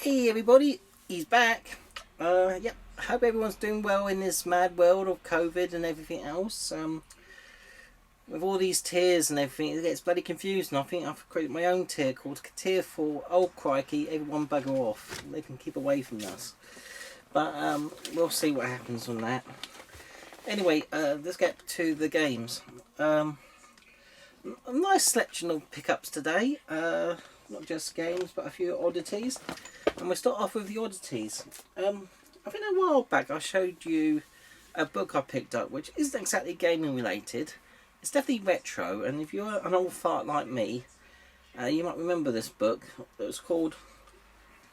Hey everybody, he's back. Yep, hope everyone's doing well in this mad world of COVID and everything else. With all these tiers and everything, it gets bloody confusing. I think I've created my own tier called Tier 4. Oh crikey, everyone bugger off. They can keep away from us. But we'll see what happens on that. Anyway, let's get to the games. A nice selection of pickups today. Not just games, but a few oddities. And we'll start off with the oddities. I think a while back I showed you a book I picked up, which isn't exactly gaming related. It's definitely retro, and if you're an old fart like me, you might remember this book. It was called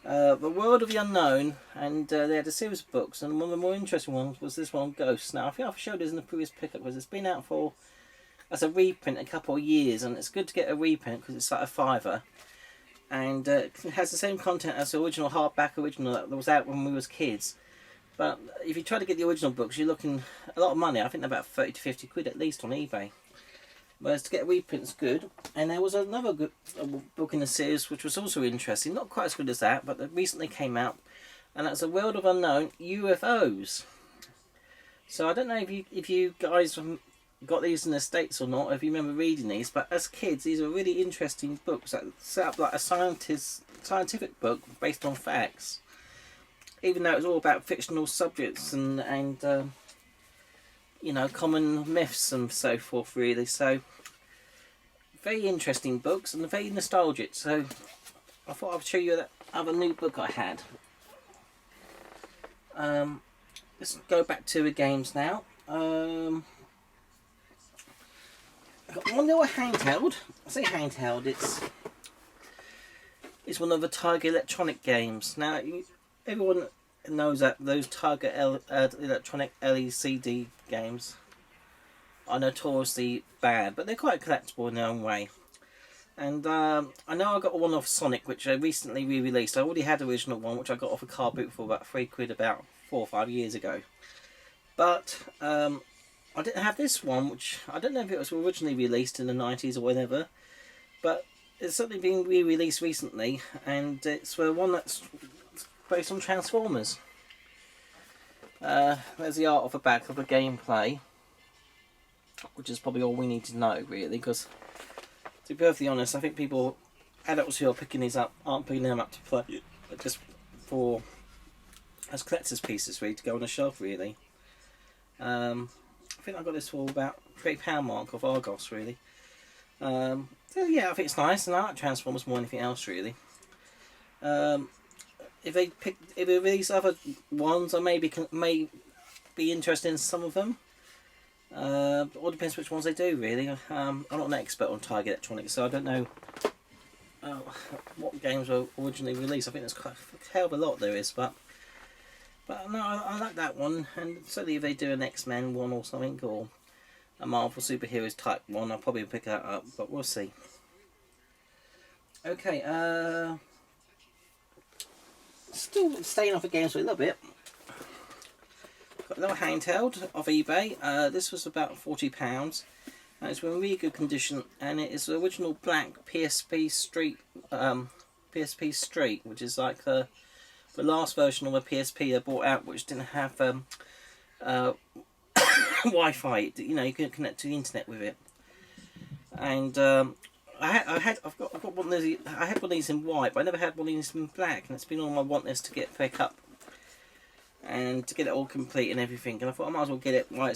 The World of the Unknown, and they had a series of books, and one of the more interesting ones was this one, Ghosts. Now, I think I've showed this in the previous pickup, because it's been out for, as a reprint, a couple of years, and it's good to get a reprint, because it's like a £5. And it has the same content as the original hardback original that was out when we was kids. But if you try to get the original books, you're looking a lot of money. I think they're about 30 to 50 quid at least on eBay. Whereas to get a reprint's good. And there was another good book in the series which was also interesting. Not quite as good as that, but that recently came out. And that's The World of Unknown UFOs. So I don't know if you guys got these in the States or not, if you remember reading these, but as kids these are really interesting books that set up like a scientific book based on facts, even though it's all about fictional subjects and you know, common myths and so forth really. So very interesting books and very nostalgic. So I thought I'd show you that other new book I had. Let's go back to the games now. I've got one little handheld. I say handheld, it's one of the Tiger Electronic games. Now, everyone knows that those Tiger Electronic LCD games are notoriously bad, but they're quite collectible in their own way. And I know I got one off Sonic, which I recently re-released. I already had the original one, which I got off a car boot for about £3 about 4 or 5 years ago. But I didn't have this one, which I don't know if it was originally released in the 90s or whatever, but it's certainly been re-released recently, and it's one that's based on Transformers. There's the art of the back of the gameplay, which is probably all we need to know really, because to be perfectly honest, I think adults who are picking these up aren't picking them up to play, but just for as collector's pieces really, to go on the shelf really. I think I got this for about £3 mark of Argos really. So yeah, I think it's nice, and I like Transformers more than anything else really. If they release other ones, I may be interested in some of them. All depends which ones they do really. I'm not an expert on Tiger Electronics, so I don't know what games were originally released. I think there's quite a hell of a lot there is, but no, I like that one, and certainly if they do an X-Men one or something, or a Marvel Superheroes type one, I'll probably pick that up, but we'll see. Okay, still staying off the games for a little bit. Got a little handheld off eBay. This was about £40, and it's in really good condition, and it is the original black PSP Street, which is like the last version of a PSP they brought out, which didn't have Wi-Fi. You know, you couldn't connect to the internet with it. And I've got one of these. I had one of these in white, but I never had one of these in black, and it's been on my want list to pick up and to get it all complete and everything. And I thought I might as well get it while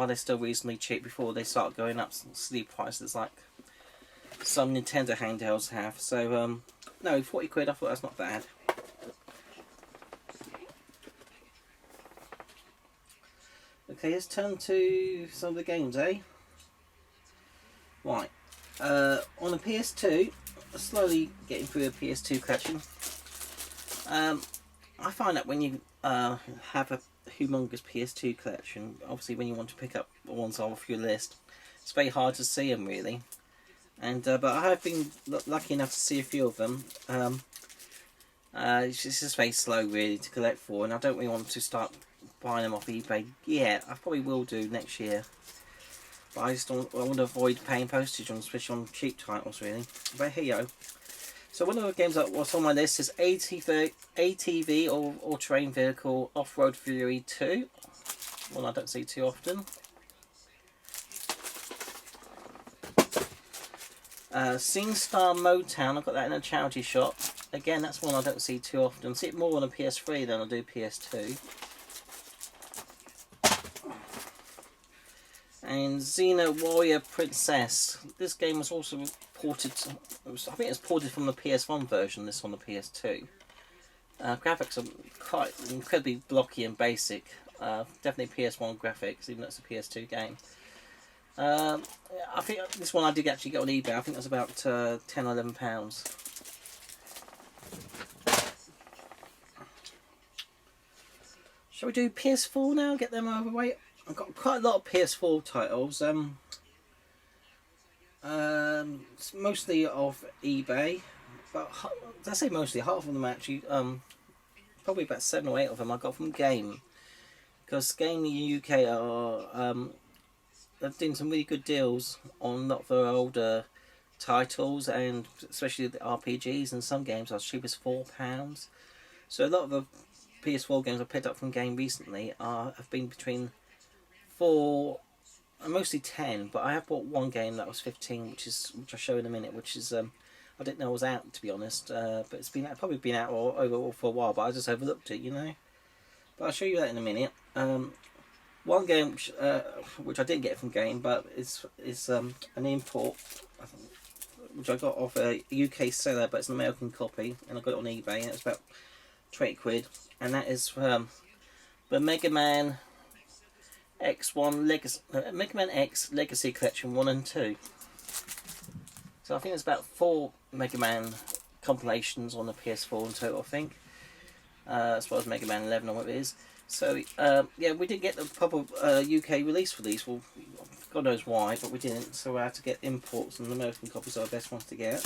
they're still reasonably cheap before they start going up silly prices like some Nintendo handhelds have. So no, £40. I thought that's not bad. Okay, let's turn to some of the games, eh? Right. On the PS2, slowly getting through the PS2 collection. I find that when you have a humongous PS2 collection, obviously when you want to pick up the ones off your list, it's very hard to see them really. And but I have been lucky enough to see a few of them. It's just very slow really to collect for, and I don't really want to start buying them off eBay yet. I probably will do next year, but I want to avoid paying postage on, especially on cheap titles really. But here you go. So one of the games that was on my list is ATV or Terrain Vehicle Off-Road Fury 2. One I don't see too often. SingStar Motown, I got that in a charity shop. Again, that's one I don't see too often. I see it more on a PS3 than I do PS2. And Xena Warrior Princess. This game was also ported, I think it's ported from the PS1 version, this on the PS2. Graphics are quite incredibly blocky and basic. Definitely PS1 graphics, even though it's a PS2 game. I think this one I did actually get on eBay. I think it was about £10 or £11. Shall we do PS4 now? Get them over the way. I've got quite a lot of PS4 titles. It's mostly off eBay, but I say mostly, half of them actually. Probably about 7 or 8 of them I got from Game, because Game in the UK are they're doing some really good deals on a lot of their older titles, and especially the RPGs, and some games are as cheap as £4. So a lot of the PS4 games I picked up from Game recently have been between 4 and mostly 10, but I have bought one game that was 15, which I'll show in a minute, which is I didn't know it was out, to be honest, but it's probably been out over for a while, but I just overlooked it, you know. But I'll show you that in a minute. One game which I didn't get from Game, but is an import, which I got off a UK seller, but it's an American copy, and I got it on eBay, and it's about 20 quid, and that is the Mega Man X1 Legacy, Mega Man X Legacy Collection 1 and 2. So I think there's about 4 Mega Man compilations on the PS4 in total, I think, as well as Mega Man 11 or what it is. So yeah, we didn't get the proper UK release for these. Well, God knows why, but we didn't. So we had to get imports, and the American copies are the best ones to get.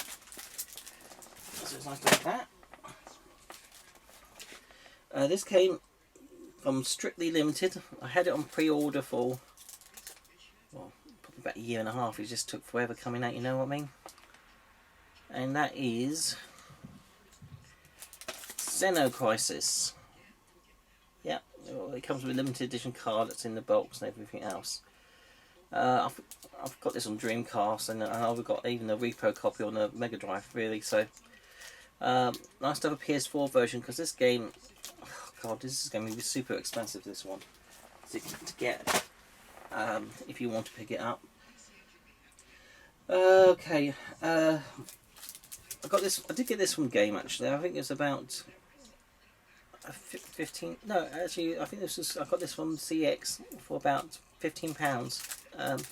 So it's nice like that. This came from Strictly Limited. I had it on pre-order for, well, probably about a year and a half. It just took forever coming out, you know what I mean? And that is Xenocrisis. Yeah, it comes with a limited edition card that's in the box and everything else. I've got this on Dreamcast, and I've got even a repro copy on the Mega Drive, really. So nice to have a PS4 version, because this game, oh God, this is going to be super expensive. This one to get if you want to pick it up. Okay, I got this. I did get this from Game, actually. I think it's about 15. No, actually, I think this is. I got this from CX for about £15.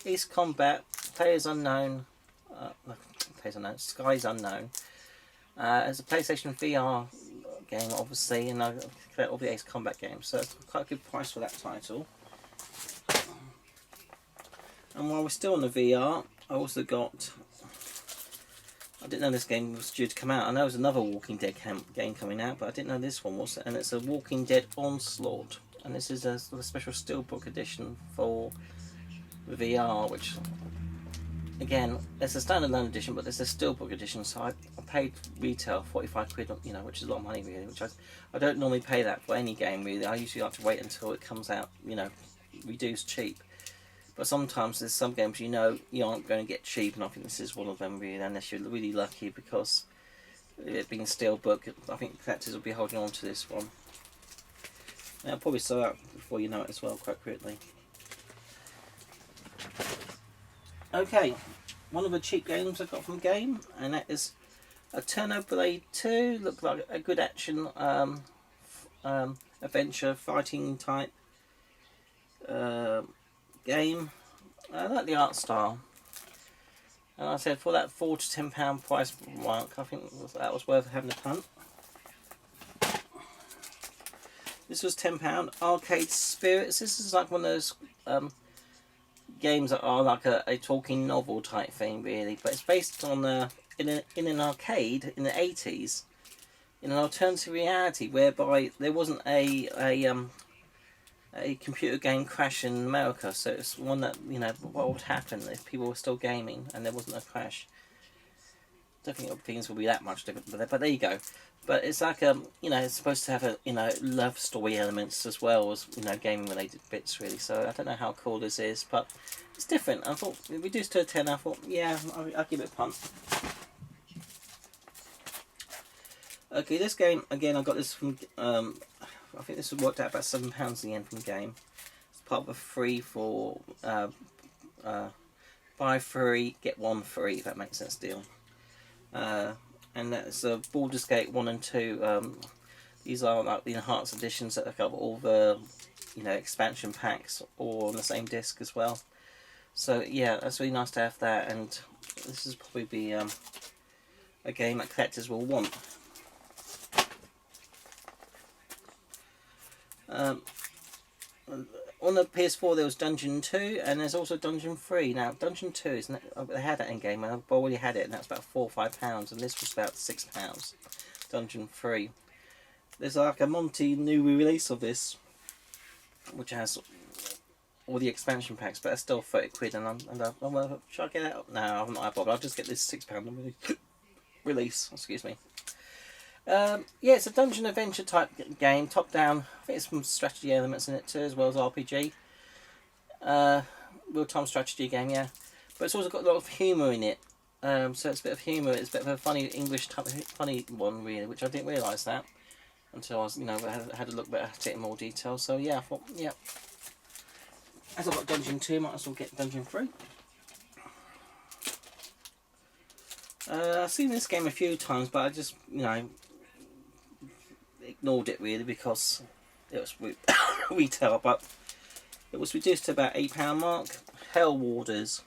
East Combat, Players Unknown, Skies Unknown. It's a PlayStation VR game, obviously, and I collect all the Ace Combat games, so it's quite a good price for that title. And while we're still on the VR, I also got. I didn't know this game was due to come out. I know there was another Walking Dead game coming out, but I didn't know this one was. And it's a Walking Dead Onslaught, and this is a special steelbook edition for the VR, which, again, it's a standalone edition, but it's a steelbook edition. So I paid retail 45 quid, you know, which is a lot of money, really. Which I don't normally pay that for any game, really. I usually like to wait until it comes out, you know, reduced cheap. But sometimes there's some games you know you aren't going to get cheap, and I think this is one of them, really, unless you're really lucky, because it being steelbook, I think collectors will be holding on to this one. And it'll probably sell out before you know it as well, quite quickly. Okay, one of the cheap games I got from Game, and that is a Xenoblade 2. Looked like a good action adventure fighting type game. I like the art style, and I said for that £4 to £10 price mark, I think that was worth having a punt. This was £10. Arcade Spirits. This is like one of those games that are like a talking novel type thing, really, but it's based on in an arcade in the 80s, in an alternative reality whereby there wasn't a computer game crash in America, so it's one that, you know, what would happen if people were still gaming and there wasn't a crash. don't think things will be that much different, but there you go. But it's like you know, it's supposed to have a, you know, love story elements as well as, you know, gaming related bits really. So I don't know how cool this is, but it's different. I thought reduced to a 10. I thought, yeah, I'll give it a punt. Okay, this game again, I got this from I think this worked out about £7 in the end from the game. It's part of a free for buy 3 get 1 free, if that makes sense deal. And that's Baldur's Gate 1 and 2. These are like the enhanced editions that cover all the, you know, expansion packs all on the same disc as well. So yeah, that's really nice to have that, and this is probably be a game that collectors will want. On the PS4 there was Dungeon 2 and there's also Dungeon 3. Now Dungeon 2 is they had that in game, and I've already had it, and that's about £4 or £5, and this was about £6. Dungeon 3. There's like a Monty new re-release of this, which has all the expansion packs, but that's still 30 quid, and I'm should I get it out? No, I'm not bothered. I'll just get this £6 release. Excuse me. Yeah, it's a dungeon adventure type game, top down. I think it's some strategy elements in it too, as well as RPG. Real time strategy game, yeah. But it's also got a lot of humour in it. So it's a bit of humour. It's a bit of a funny English type of funny one, really, which I didn't realise that until I was, you know, had a look at it in more detail. So yeah, I thought, yeah. As I've got Dungeon 2, might as well get Dungeon 3. I've seen this game a few times, but I just, you know, ignored it really because it was retail, but it was reduced to about £8 mark. Hell Warders.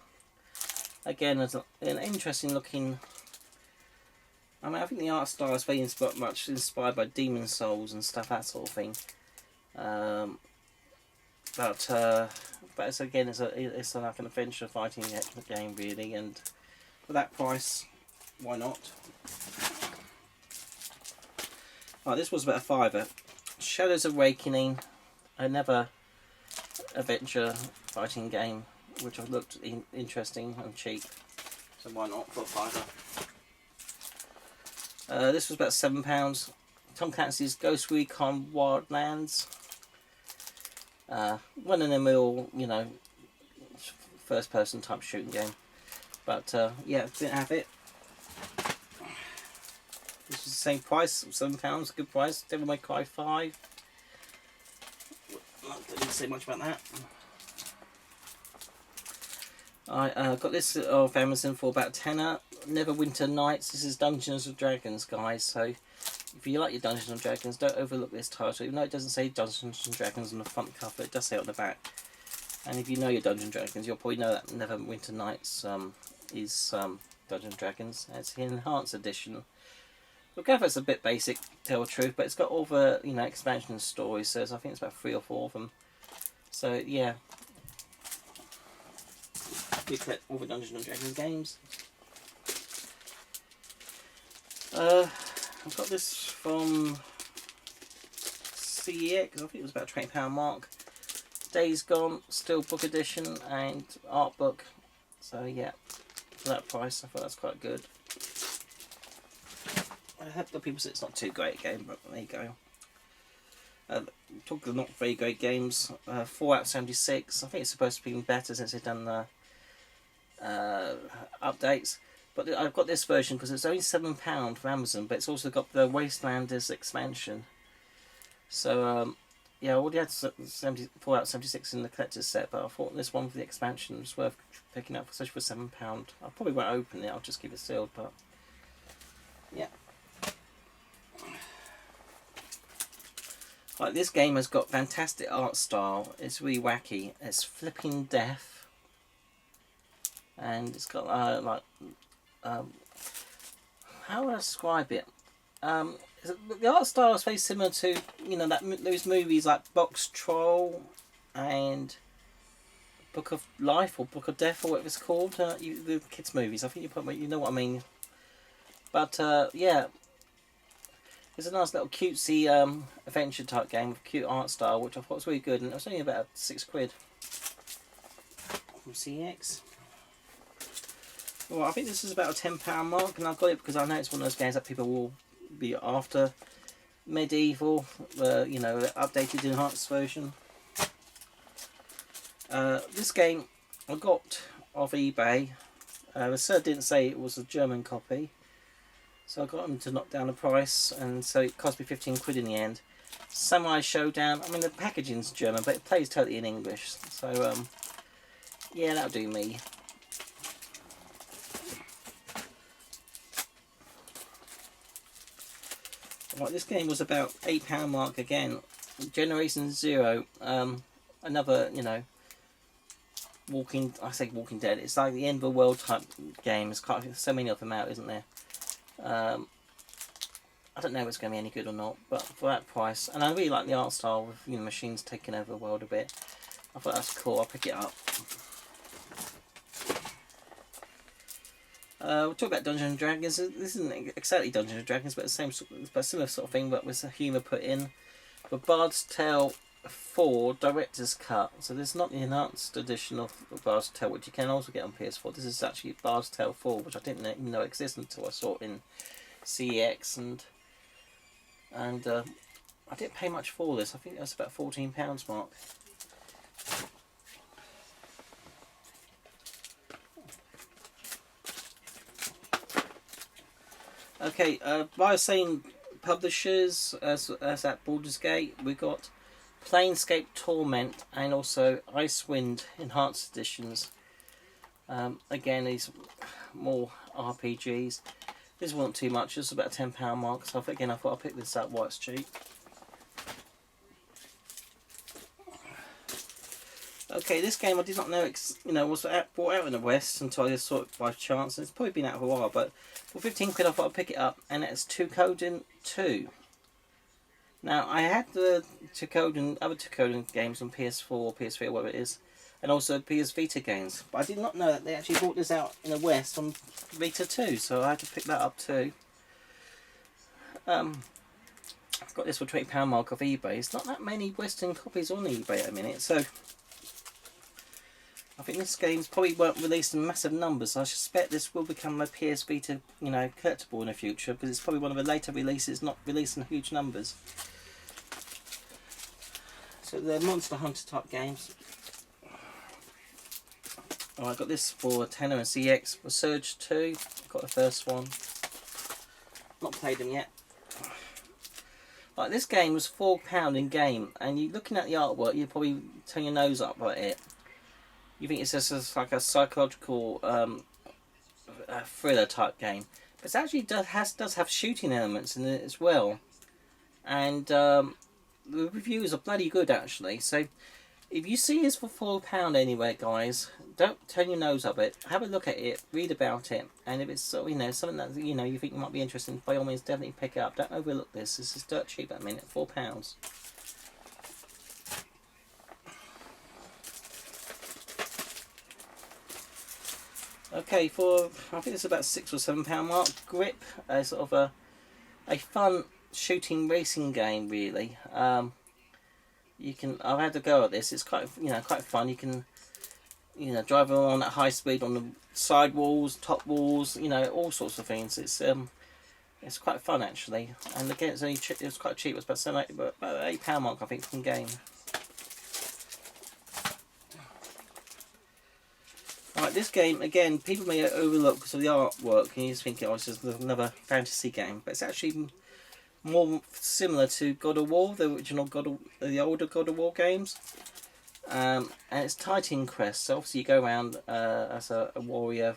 Again, as an interesting looking. I mean, I think the art style is very much inspired by Demon Souls and stuff, that sort of thing. But it's again, it's like an adventure fighting game really, and for that price, why not? Right, this was about a £5. Shadows Awakening, another adventure fighting game, which I looked interesting and cheap, so why not for a £5. This was about £7. Tom Clancy's Ghost Recon Wildlands. One in the middle, you know, first person type shooting game. But yeah, didn't have it. This is the same price, £7, good price. Devil May Cry 5. I didn't say much about that. I got this off Amazon for about £10. Neverwinter Nights. This is Dungeons and Dragons, guys. So if you like your Dungeons and Dragons, don't overlook this title. Even though it doesn't say Dungeons and Dragons on the front cover, it does say it on the back. And if you know your Dungeons and Dragons, you'll probably know that Neverwinter Nights is Dungeons and Dragons. It's the enhanced edition. The graphics are a bit basic, to tell the truth, but it's got all the, you know, expansion stories. So I think it's about 3 or 4 of them. So yeah, we collect all the Dungeons and Dragons games. I've got this from CEX. I think it was about £20 mark. Days Gone, still book edition and art book. So yeah, for that price, I thought that's quite good. I have the people say it's not too great a game, but there you go. Talking of not very great games, Fallout 76. I think it's supposed to be even better since they've done the updates. But I've got this version because it's only £7 from Amazon, but it's also got the Wastelanders expansion. So yeah, I already had Fallout 76 in the collector's set, but I thought this one for the expansion was worth picking up, especially for £7. I probably won't open it. I'll just keep it sealed. But yeah. Like, this game has got fantastic art style. It's really wacky. It's flipping death, and it's got how would I describe it? The art style is very similar to, you know, those movies like Box Troll and Book of Life or Book of Death or whatever it's called. The kids' movies. I think you know what I mean. But yeah. It's a nice little cutesy adventure type game with cute art style, which I thought was really good, and it was only about £6 from CX. Well, I think this is about a £10 mark, and I've got it because I know it's one of those games that people will be after. Medieval, you know, updated enhanced version. This game I got off eBay. The seller didn't say it was a German copy, so I got them to knock down the price, and so it cost me 15 quid in the end. Samurai Showdown, I mean the packaging's German, but it plays totally in English, so yeah, that'll do me. Right, this game was about £8 mark again. Generation Zero, another, you know, I say Walking Dead, it's like the end of the world type game. There's quite so many of them out, isn't there? I don't know if it's going to be any good or not, but for that price, and I really like the art style with, you know, machines taking over the world a bit. I thought that's cool. I'll pick it up. We'll talk about Dungeons and Dragons. This isn't exactly Dungeons and Dragons, but the same sort of, but similar sort of thing, but with some humour put in. The Bard's Tale 4 Director's Cut. So this is not the enhanced edition of Bard's Tale, which you can also get on PS4. This is actually Bard's Tale 4, which I didn't even know existed until I saw it in CEX, and I didn't pay much for this. I think it was about £14 mark. Okay, by the same publishers as at Baldur's Gate, we got Planescape Torment and also Icewind Enhanced Editions. Again, these more RPGs. This wasn't too much, it's about a £10 mark, so again I thought I'd pick this up while it's cheap. Okay, this game I did not know was brought out in the West until I just saw it by chance, and it's probably been out for a while, but for 15 quid I thought I'd pick it up, and it's Toukouden 2. Now, I had the other Toukouden games on PS4, PS3 or whatever it is, and also PS Vita games, but I did not know that they actually brought this out in the West on Vita too, so I had to pick that up too. I've got this for £20 mark off eBay. It's not that many Western copies on eBay at the minute, so I think this game's probably won't release in massive numbers. So I suspect this will become a PS Vita, you know, collectible in the future, because it's probably one of the later releases, not releasing huge numbers. So they're Monster Hunter type games. Oh, I got this for a tenner in CX for Surge 2. Got the first one. Not played them yet. Like, this game was £4 in game, and you looking at the artwork, you probably turn your nose up at it. You think it's just like a psychological thriller type game, but it actually does have shooting elements in it as well, and the reviews are bloody good actually. So if you see this for £4 anywhere, guys, don't turn your nose up it. Have a look at it, read about it, and if it's sort of, something that you think you might be interested in, by all means definitely pick it up. Don't overlook this. This is dirt cheap at the minute, £4. Okay, for I think it's about £6 or £7 mark. Grip, sort of a fun shooting racing game really. I've had to go at this. It's quite fun. You can drive along at high speed on the side walls, top walls, all sorts of things. It's quite fun actually. And again, it was quite cheap. It was about £8 mark I think from game. Right, this game, again, people may overlook because of the artwork, and you just think it's just another fantasy game, but it's actually more similar to God of War, the original the older God of War games, and it's Titan Quest. So obviously you go around as a warrior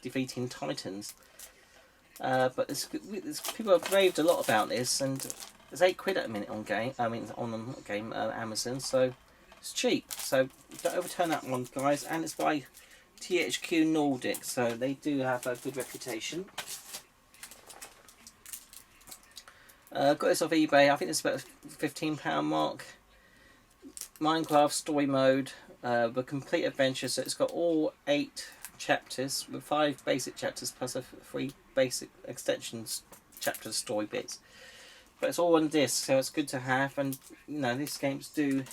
defeating titans, but people have raved a lot about this, and there's £8 at a minute on Amazon, so it's cheap. So don't overturn that one, guys, and it's by THQ Nordic, so they do have a good reputation. Got this off eBay. I think it's about £15 mark. Minecraft story mode, the complete adventure. So it's got all 8 chapters with 5 basic chapters plus 3 basic extensions chapters story bits. But it's all on disc, so it's good to have. And these games do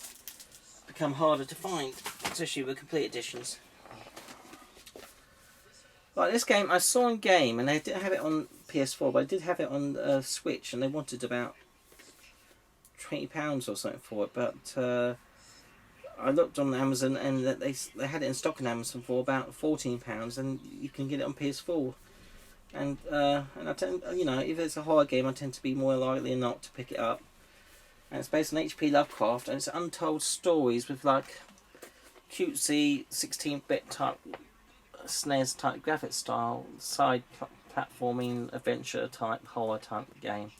become harder to find, especially with complete editions. Like this game, I saw in game, and they didn't have it on PS4, but I did have it on Switch, and they wanted about £20 or something for it. But I looked on Amazon, and they had it in stock on Amazon for about £14, and you can get it on PS4. And I tend, if it's a horror game, I tend to be more likely than not to pick it up. And it's based on H.P. Lovecraft, and it's untold stories with like cutesy 16-bit type SNES type graphic style, side platforming adventure type horror type game.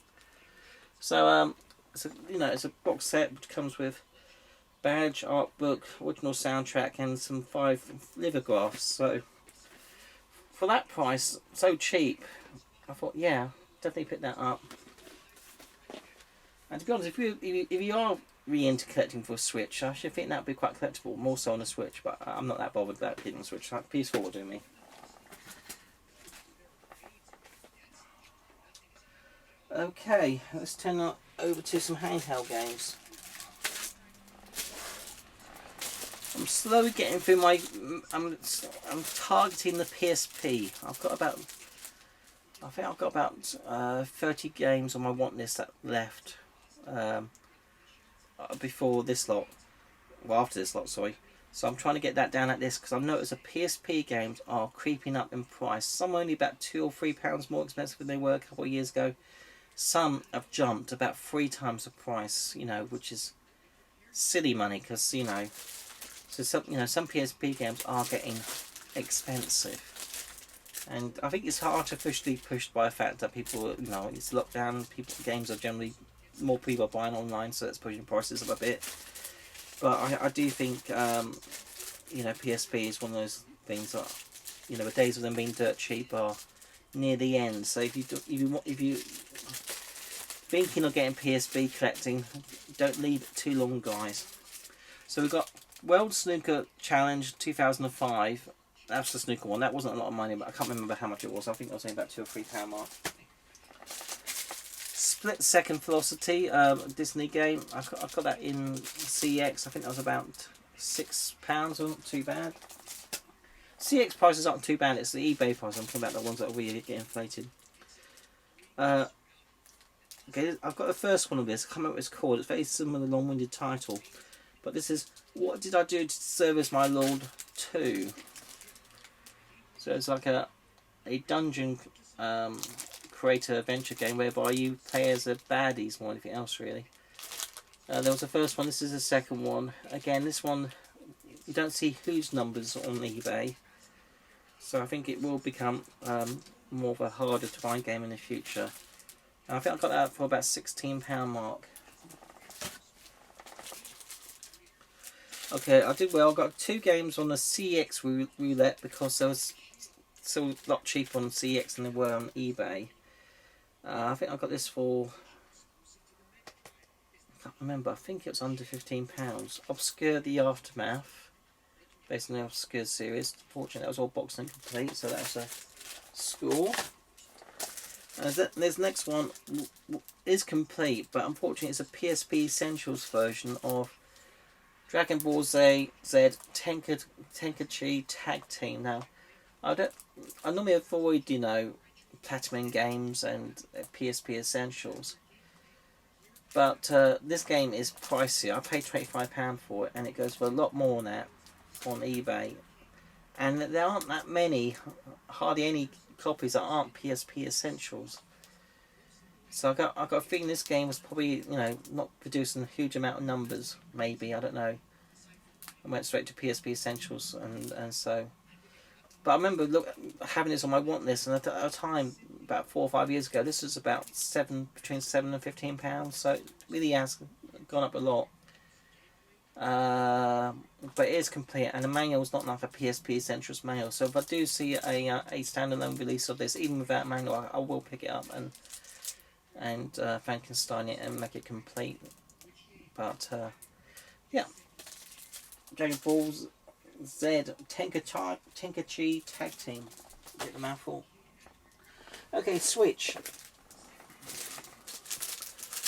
So it's a box set which comes with badge, art book, original soundtrack, and some 5 lithographs. So for that price, so cheap, I thought, yeah, definitely pick that up. And to be honest, if you are really into collecting for a Switch, I should think that would be quite collectible, more so on a Switch, but I'm not that bothered about getting a Switch. Like PS4 will do me. Okay, let's turn over to some handheld games. I'm slowly getting through my. I'm targeting the PSP. I think I've got about 30 games on my want list that left. Before this lot, well, after this lot, sorry. So I'm trying to get that down at this because I've noticed the PSP games are creeping up in price. Some are only about £2 or £3 more expensive than they were a couple of years ago. Some have jumped about 3 times the price, which is silly money because so some PSP games are getting expensive. And I think it's artificially pushed by the fact that people, it's lockdown. Games are generally more people are buying online, so that's pushing prices up a bit. But I do think, PSP is one of those things that, the days of them being dirt cheap are near the end. So if you thinking of getting PSP collecting, don't leave it too long, guys. So we've got World Snooker Challenge 2005. That's the snooker one. That wasn't a lot of money, but I can't remember how much it was. I think it was only about £2 or £3 mark. Split Second Velocity, Disney game. I got that in CX. I think that was about £6. Not too bad. CX prices aren't too bad. It's the eBay price. I'm talking about the ones that are really get inflated. Okay, I've got the first one of this. I can't remember what it's called. It's very similar, long-winded title. But this is What Did I Do to Service My Lord 2? So it's like a dungeon creator adventure game whereby you play as a baddies more than anything else, really. There was the first one. This is the second one. Again, this one you don't see whose numbers on eBay, so I think it will become more of a harder to find game in the future. And I think I got that for about £16 mark. Okay, I did well. I got 2 games on the CX roulette because there was still a lot cheaper on CX than they were on eBay. I think I got this for, I can't remember, I think it was under £15. Obscure the Aftermath, based on the Obscure series. Fortunately, that was all boxed and complete, so that's a score. This next one is complete, but unfortunately it's a PSP Essentials version of Dragon Ball Z Tenkaichi Tag Team. Now, I normally avoid, Platinum games and PSP Essentials, but this game is pricey. I paid £25 for it, and it goes for a lot more than that on eBay. And there aren't that many, hardly any copies that aren't PSP Essentials. So I got a feeling this game was probably not producing a huge amount of numbers. Maybe, I don't know. I went straight to PSP Essentials, and so. But I remember having this on my want list, and at a time about 4 or 5 years ago, this was about between £7 and £15. So it really has gone up a lot. But it is complete, and the manual is not like a PSP Essentials manual. So if I do see a standalone release of this, even without manual, I will pick it up and Frankenstein it and make it complete. But yeah, Dragon Ball Z Tenkaichi Tag Team. Get the mouthful. Okay, Switch.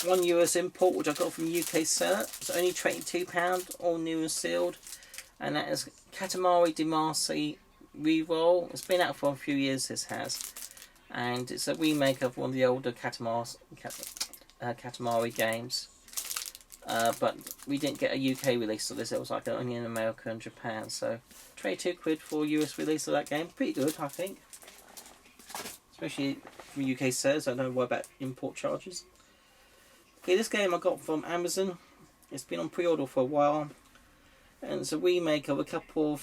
One US import, which I got from UK seller. It's only £22, all new and sealed. And that is Katamari Damacy Reroll. It's been out for a few years, this has. And it's a remake of one of the older Katamari games. But we didn't get a UK release of this. It was like only in America and Japan. So £22 for a US release of that game. Pretty good, I think. Especially from UK sales. I don't know what about import charges. Okay, this game I got from Amazon. It's been on pre-order for a while. And it's a remake of a couple of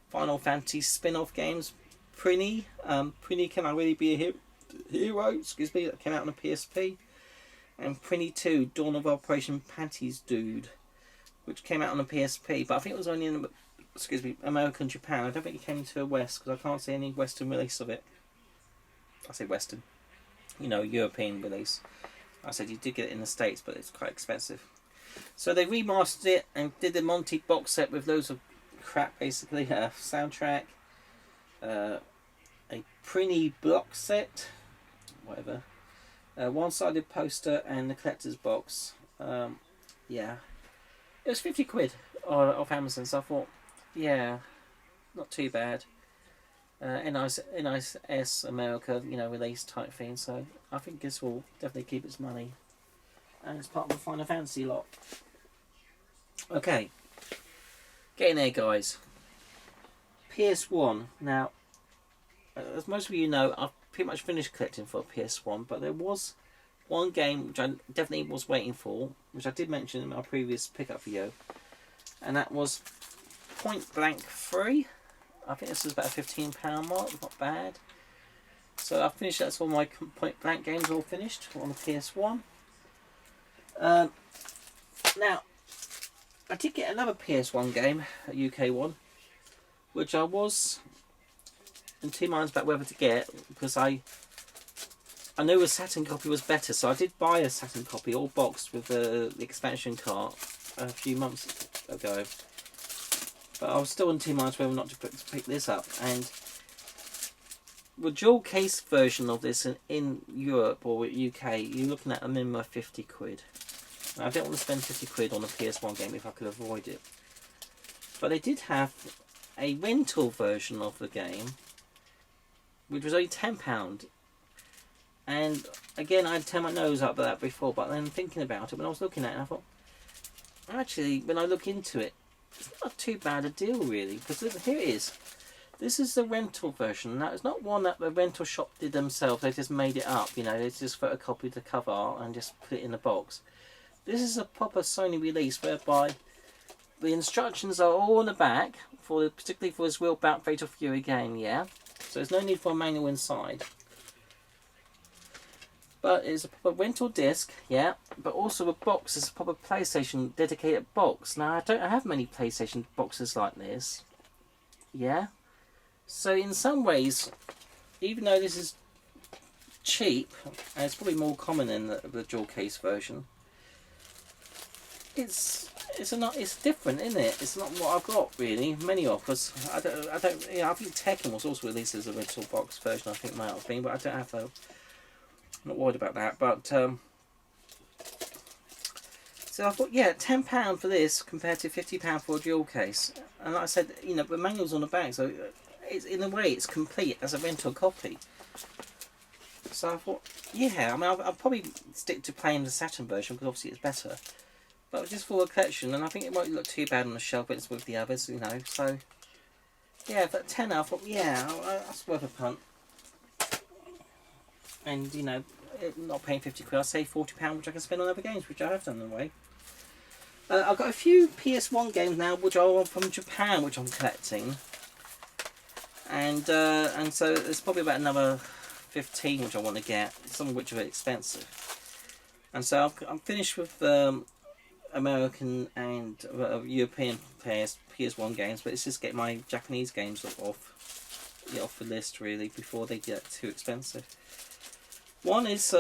Final Fantasy spin-off games. Prinny. Prinny Can I Really Be a Hero? Excuse me, that came out on the PSP. And Prinny 2, Dawn of Operation Panties Dude, which came out on the PSP, but I think it was only in, America and Japan. I don't think it came to the West, because I can't see any Western release of it. I say Western, European release. I said you did get it in the States, but it's quite expensive. So they remastered it and did the Monty box set with loads of crap, basically. Soundtrack, a Prinny block set, whatever. One-sided poster and the collector's box. Yeah, it was £50 off Amazon, so I thought, yeah, not too bad. NIS America, release type thing. So I think this will definitely keep its money, and it's part of the Final Fantasy lot. Okay, getting there, guys. PS1. Now, as most of you know, I've pretty much finished collecting for PS1, but there was one game which I definitely was waiting for, which I did mention in my previous pickup video, and that was Point Blank 3. I think this was about a £15 mark, not bad. So I finished, that's all my Point Blank games all finished on the PS1. Now, I did get another PS1 game, a UK one, which I was in two minds about whether to get, because I knew a Saturn copy was better, so I did buy a Saturn copy all boxed with the expansion cart a few months ago. But I was still in two minds whether or not to pick this up. And the dual case version of this in Europe or UK, you're looking at a minimum of £50. Now, I don't want to spend £50 on a PS1 game if I could avoid it. But they did have a rental version of the game, which was only £10. And again, I'd turn my nose up at that before, but then thinking about it, when I was looking at it, I thought, actually, when I look into it, it's not too bad a deal, really, because here it is. This is the rental version. Now, it's not one that the rental shop did themselves. They just made it up, they just photocopied the cover art and just put it in the box. This is a proper Sony release, whereby the instructions are all on the back, particularly for this wheel-bound Fatal Fury game, yeah? So there's no need for a manual inside. But it's a proper rental disc, yeah, but also a box is a proper PlayStation dedicated box. Now, I don't have many PlayStation boxes like this, yeah. So in some ways, even though this is cheap, and it's probably more common in the dual case version, it's different, isn't it? It's not what I've got really. Many offers. I think Tekken was also released as a rental box version. I think might have been, but I don't have that. I'm not worried about that. But so I thought, yeah, £10 for this compared to £50 for a dual case. And like I said, the manual's on the back, so it's, in a way, it's complete as a rental copy. So I thought, yeah, I'll probably stick to playing the Saturn version because obviously it's better. But just for a collection, and I think it won't look too bad on the shelf, but it's with the others, So, yeah, but £10, I thought, yeah, that's worth a punt. And, not paying £50, I'll save £40, which I can spend on other games, which I have done in a way. I've got a few PS1 games now, which are from Japan, which I'm collecting. And so there's probably about another 15 which I want to get, some of which are expensive. And so I'm finished with American and European PS1 games, but it's just getting my Japanese games off the list really before they get too expensive. One is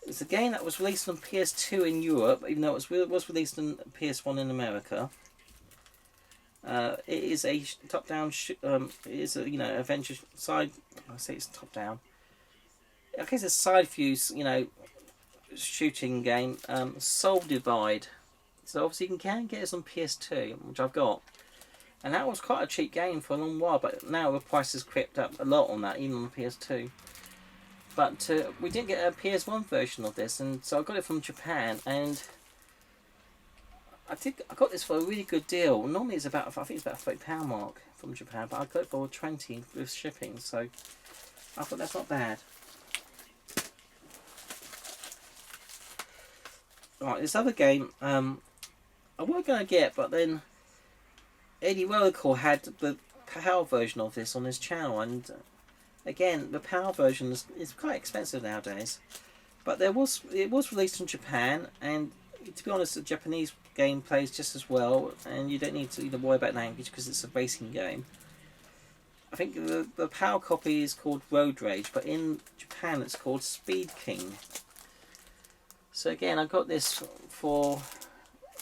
it's a game that was released on PS2 in Europe, even though it was released on PS1 in America. It is a top-down. It is a adventure side. I say it's top-down. I guess it's side views. Shooting game. Soul Divide. So obviously you can get it on PS2, which I've got. And that was quite a cheap game for a long while, but now the price has crept up a lot on that, even on the PS2. But we didn't get a PS1 version of this, and so I got it from Japan, and I got this for a really good deal. Normally it's about, I think it's about £30 mark from Japan, but I got it for 20 with shipping, so I thought that's not bad. Right, this other game, I was going to get, but then Eddie Rollercore had the PAL version of this on his channel, and again, the PAL version is quite expensive nowadays. But it was released in Japan, and to be honest, the Japanese game plays just as well, and you don't need to either worry about language because it's a racing game. I think the PAL copy is called Road Rage, but in Japan it's called Speed King. So again, I got this for,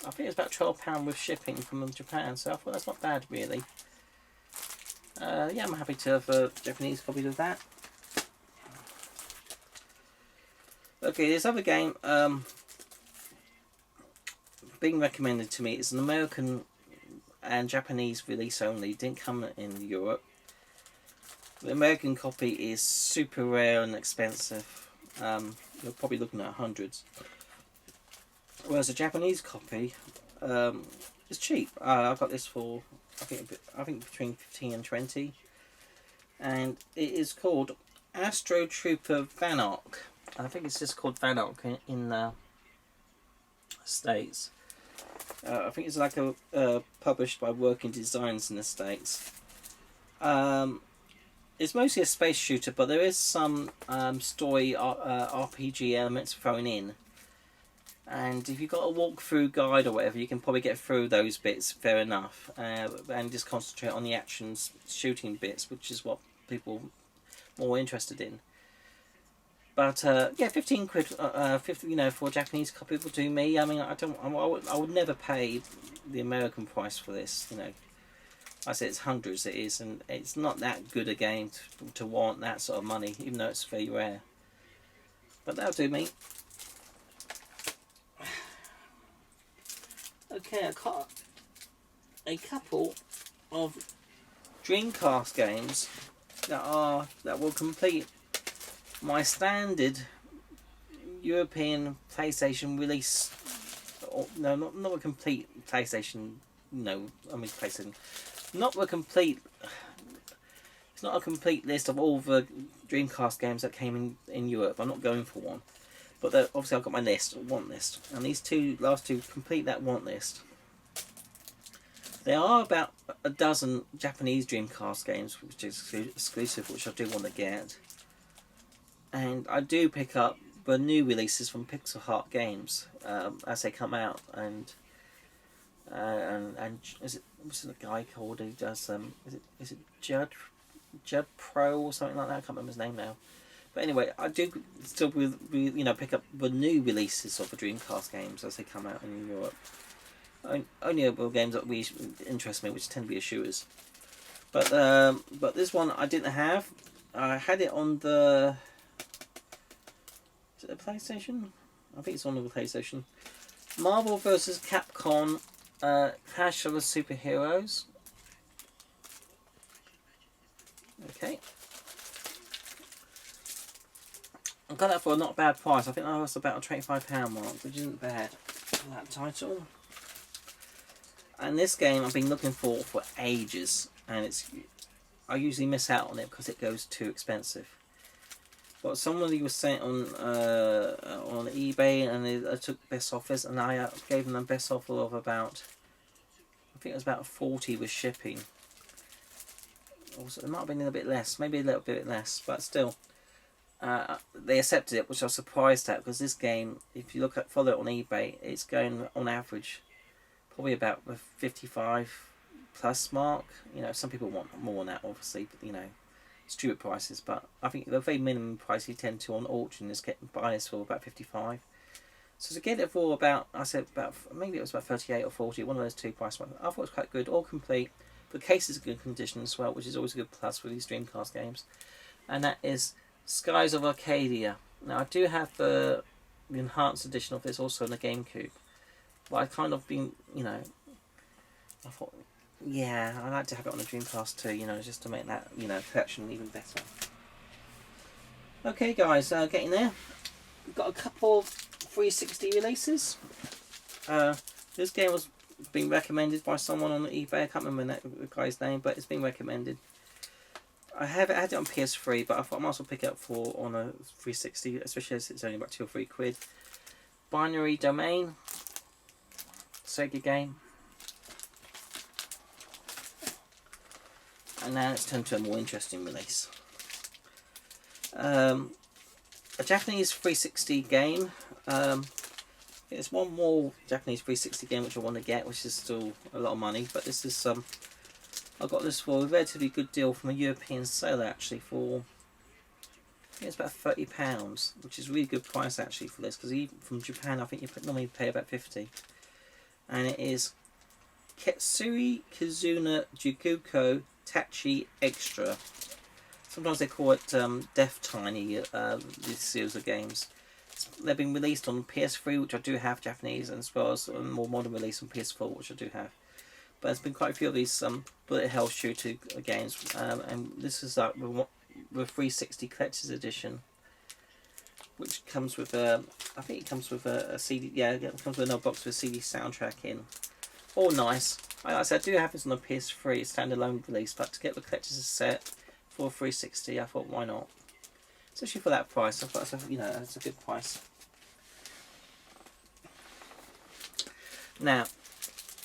I think it's about £12 with shipping from Japan, so I thought that's not bad really. Yeah, I'm happy to have a Japanese copy of that. Okay, this other game being recommended to me is an American and Japanese release only. It didn't come in Europe. The American copy is super rare and expensive. You're probably looking at hundreds. Whereas the Japanese copy is cheap. I got this for I think between 15 and 20, and it is called Astro Trooper Vanarch. I think it's just called Vanarch in the States. I think it's like published by Working Designs in the States. It's mostly a space shooter, but there is some story RPG elements thrown in. And if you've got a walkthrough guide or whatever, you can probably get through those bits fair enough, and just concentrate on the actions, shooting bits, which is what people are more interested in. But yeah, 15 quid, 50, you know, for a Japanese copy will do me. I mean, I would never pay the American price for this. You know, I say it's hundreds. It is, and it's not that good a game to warrant that sort of money, even though it's very rare. But that'll do me. Okay, I got a couple of Dreamcast games that will complete my standard European PlayStation release. Or, no, not a complete PlayStation. No, I mean PlayStation. Not a complete. It's not a complete list of all the Dreamcast games that came in Europe. I'm not going for one. But obviously I've got my want list. And these last two complete that want list. There are about a dozen Japanese Dreamcast games which is exclusive, which I do want to get. And I do pick up the new releases from Pixel Heart Games as they come out. And what's the guy called who does is it Judd Pro or something like that? I can't remember his name now. But anyway, I do still pick up the new releases of the Dreamcast games as they come out in Europe. Only the games that really interest me, which tend to be shooters. But this one I didn't have. I had it on the. Is it a PlayStation? I think it's on the PlayStation. Marvel vs. Capcom, Clash of the Superheroes. Okay. I got that for a not bad price. I think that was about a £25 mark, which isn't bad for that title. And this game I've been looking for ages, and I usually miss out on it because it goes too expensive. But somebody was saying on eBay, and I took best offers, and I gave them a best offer of about, I think it was about 40 with shipping. Also, it might have been a little bit less, maybe a little bit less, but still. They accepted it, which I was surprised at, because this game, if you follow it on eBay, it's going on average probably about the 55 plus mark. You know, some people want more than that, obviously, but you know, stupid prices. But I think the very minimum price you tend to on auction is buy this for about 55. So to get it for about, I said about, maybe it was about 38 or 40, one of those two price ones. I thought it was quite good, all complete. The case is in good condition as well, which is always a good plus for these Dreamcast games. And that is Skies of Arcadia. Now I do have the enhanced edition of this also on the GameCube, but I kind of been, you know, I thought yeah, I like to have it on the Dreamcast too, you know, just to make that, you know, collection even better. Okay guys, getting there. We've got a couple of 360 releases. This game was being recommended by someone on eBay. I can't remember the guy's name, but it's been recommended. I had it on PS3, but I thought I might as well pick it up on a 360, especially as it's only about £2 or £3. Binary Domain, Sega game. And now it's turned to a more interesting release. A Japanese 360 game. There's one more Japanese 360 game which I want to get, which is still a lot of money, but this is I got this for a relatively good deal from a European seller actually for, I think it's about £30, which is a really good price actually for this, because even from Japan I think you normally pay about 50. And it is Ketsuri Kizuna Jukuko Tachi Extra. Sometimes they call it Death Tiny, this series of games. They've been released on PS3, which I do have Japanese, and as well as a more modern release on PS4, which I do have. But there's been quite a few of these bullet hell shooter games, and this is like the 360 Collector's Edition, which comes with I think it comes with a CD. Yeah, it comes with another box with a CD soundtrack in. All nice. Like I said, I do have this on the PS3 standalone release, but to get the collector's set for 360, I thought why not? Especially for that price, I thought that's a good price. Now,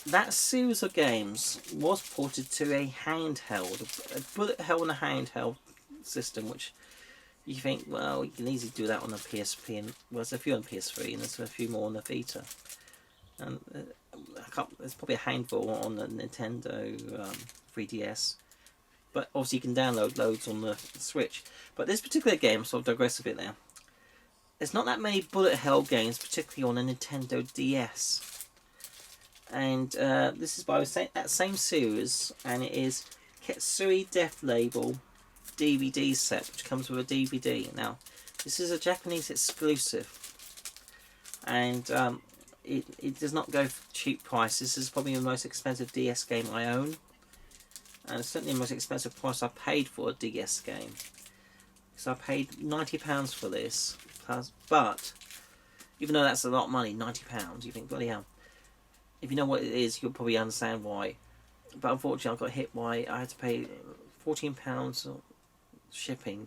that series of games was ported to a handheld, a bullet hell and a handheld system, which you think, well, you can easily do that on the PSP, and well, there's a few on the PS3, and there's a few more on the Vita. And there's probably a handful on the Nintendo 3DS. But obviously you can download loads on the Switch. But this particular game, so I'll digress a bit now. There's not that many bullet hell games, particularly on a Nintendo DS. And this is by that same series, and it is Ketsuri Death Label DVD set, which comes with a DVD. Now, this is a Japanese exclusive, and it does not go for cheap price. This is probably the most expensive DS game I own. And it's certainly the most expensive price I paid for a DS game. So I paid £90 for this. But, even though that's a lot of money, £90, you think, bloody hell. If you know what it is, you'll probably understand why. But unfortunately, I got hit by, I had to pay £14 shipping.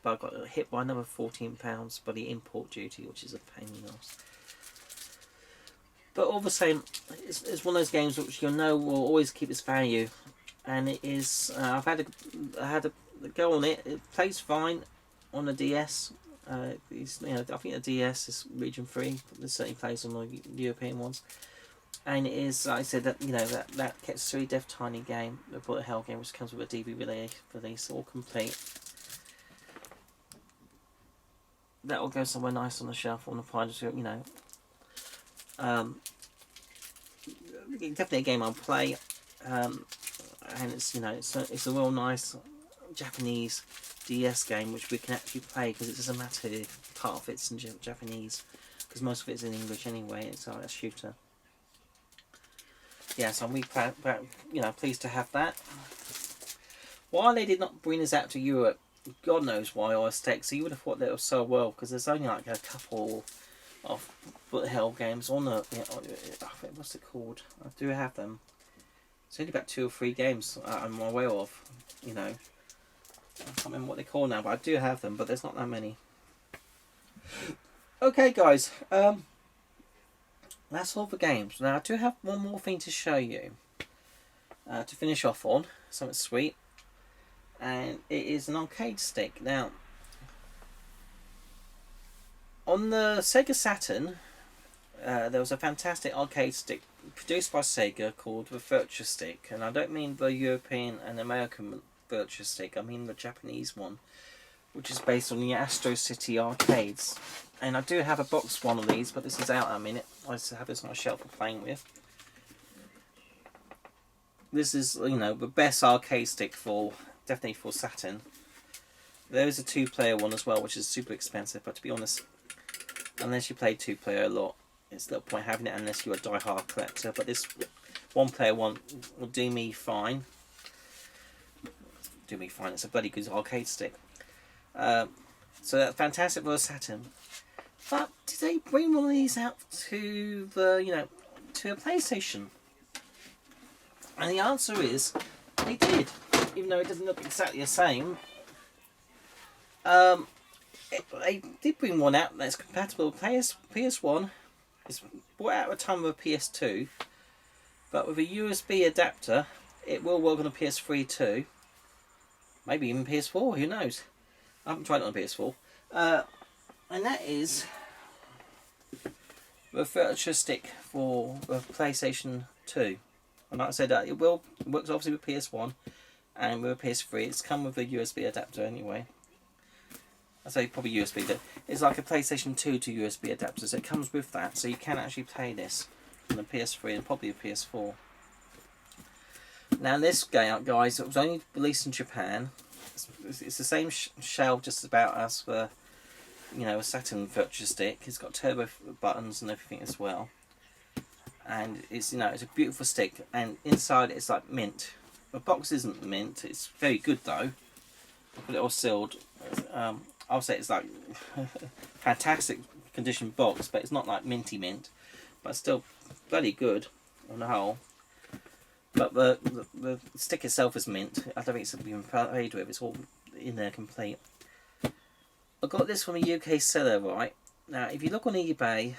But I got hit by another £14 by the import duty, which is a pain in the ass. But all the same, it's one of those games which you'll know will always keep its value. And it is, I had a go on it. It plays fine on the DS. I think the DS is region 3, but it certainly plays on the European ones. And it is, like I said, that that Ketsuri Death Tiny game, the bullet hell game, which comes with a DVD release, all complete. That will go somewhere nice on the shelf on the pile, definitely a game I'll play. And it's it's a real nice Japanese DS game which we can actually play, because it's a matter part of it's in Japanese, because most of it's in English anyway. It's a shooter. Yeah, so I'm really pleased to have that. Why they did not bring this out to Europe, God knows why, or States. So you would have thought they were so well, because there's only like a couple of bullet hell games on the what's it called? I do have them. It's only about 2 or 3 games I'm aware of, I can't remember what they call now, but I do have them, but there's not that many. Okay guys, that's all the games. Now I do have one more thing to show you, to finish off on, something sweet, and it is an arcade stick. Now, on the Sega Saturn, there was a fantastic arcade stick produced by Sega called the Virtua Stick, and I don't mean the European and American Virtua Stick, I mean the Japanese one, which is based on the Astro City arcades. And I do have a box one of these, but this is out in a minute. I just have this on my shelf for playing with. This is, the best arcade stick definitely for Saturn. There is a 2-player one as well, which is super expensive, but to be honest, unless you play 2-player a lot, it's no point having it unless you're a die-hard collector. But this one player one will do me fine. Do me fine. It's a bloody good arcade stick. So that's fantastic for a Saturn. But did they bring one of these out to the to a PlayStation? And the answer is they did, even though it doesn't look exactly the same. They did bring one out that's compatible with PS1. It's brought out at the time of a PS2, but with a USB adapter, it will work on a PS3 too. Maybe even PS4. Who knows? I haven't tried it on PS4. And that is the virtual stick for the PlayStation 2. And like I said, it works obviously with PS1 and with a PS3. It's come with a USB adapter anyway. I say probably USB, but it's like a PlayStation 2 to USB adapter, so it comes with that, so you can actually play this on the PS3 and probably a PS4. Now this game, guys, it was only released in Japan. It's the same shell just about as for a Saturn virtual stick. It's got turbo buttons and everything as well, and it's it's a beautiful stick. And inside it's like mint. The box isn't mint. It's very good though. Look at it all sealed. I'll say it's like fantastic condition box, but it's not like minty mint, but still bloody good on the whole. But the stick itself is mint. I don't think it's been played with. It's all in there complete. I got this from a UK seller, right? Now, if you look on eBay,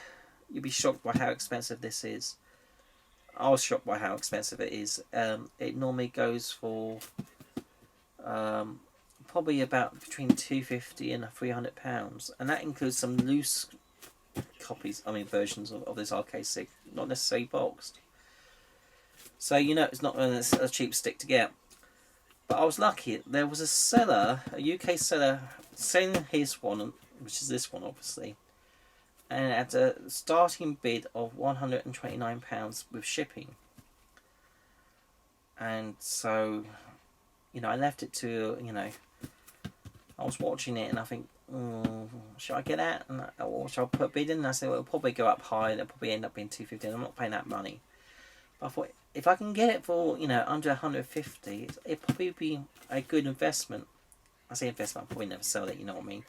you'll be shocked by how expensive this is. I was shocked by how expensive it is. It normally goes for probably about between £250 and £300, and that includes some loose versions of this arcade stick, not necessarily boxed. So it's not a cheap stick to get. But I was lucky. There was a seller, a UK seller, selling his one, which is this one obviously, and at a starting bid of £129 with shipping. And so, I left it to, I was watching it and I think, should I get that? Or should I put a bid in? And I said, well, it'll probably go up high. It'll probably end up being £250. I'm not paying that money. But I thought, if I can get it for, under 150, it'd probably be a good investment. I say investment, I'll probably never sell it, you know what I mean?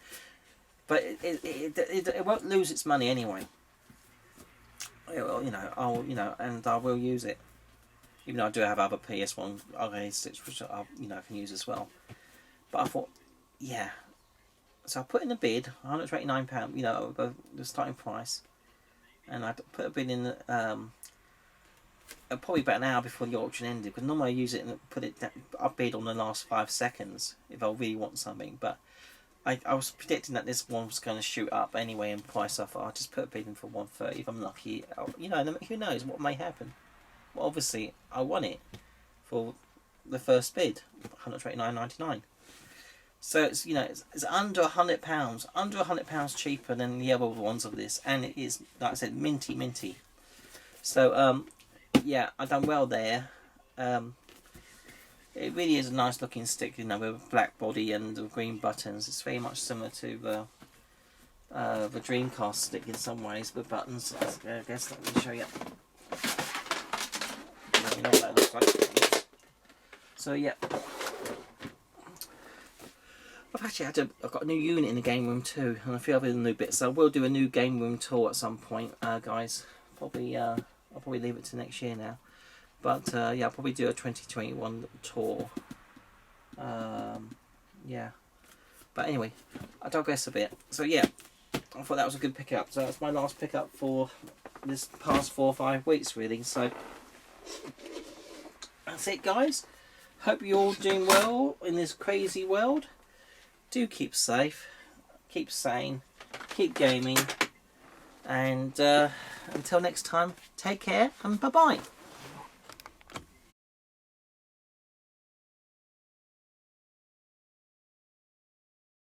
But it won't lose its money anyway. Well, and I will use it. Even though I do have other PS1 arcade sticks, which I can use as well. But I thought, yeah. So I put in a bid, £189, the starting price. And I put a bid in probably about an hour before the auction ended, because normally I use it and put it down, I bid on the last 5 seconds if I really want something, but I was predicting that this one was going to shoot up anyway in price. I thought I'll just put a bid in for 130 if I'm lucky. Who knows what may happen. Well, obviously I won it for the first bid, £129.99. So it's it's under £100, under £100 cheaper than the other ones of this, and it is, like I said, minty. So yeah, I've done well there. It really is a nice looking stick, with a black body and the green buttons. It's very much similar to the Dreamcast stick in some ways with buttons. I guess let me show you. Let me know what that looks like. So yeah, I've got a new unit in the game room too, and a few other new bits. So I will do a new game room tour at some point, guys. Probably I'll probably leave it to next year now. But yeah, I'll probably do a 2021 tour. Yeah. But anyway, I digress a bit. So yeah, I thought that was a good pickup. So that's my last pickup for this past 4 or 5 weeks really. So that's it, guys. Hope you're all doing well in this crazy world. Do keep safe, keep sane, keep gaming, and until next time, take care and bye bye.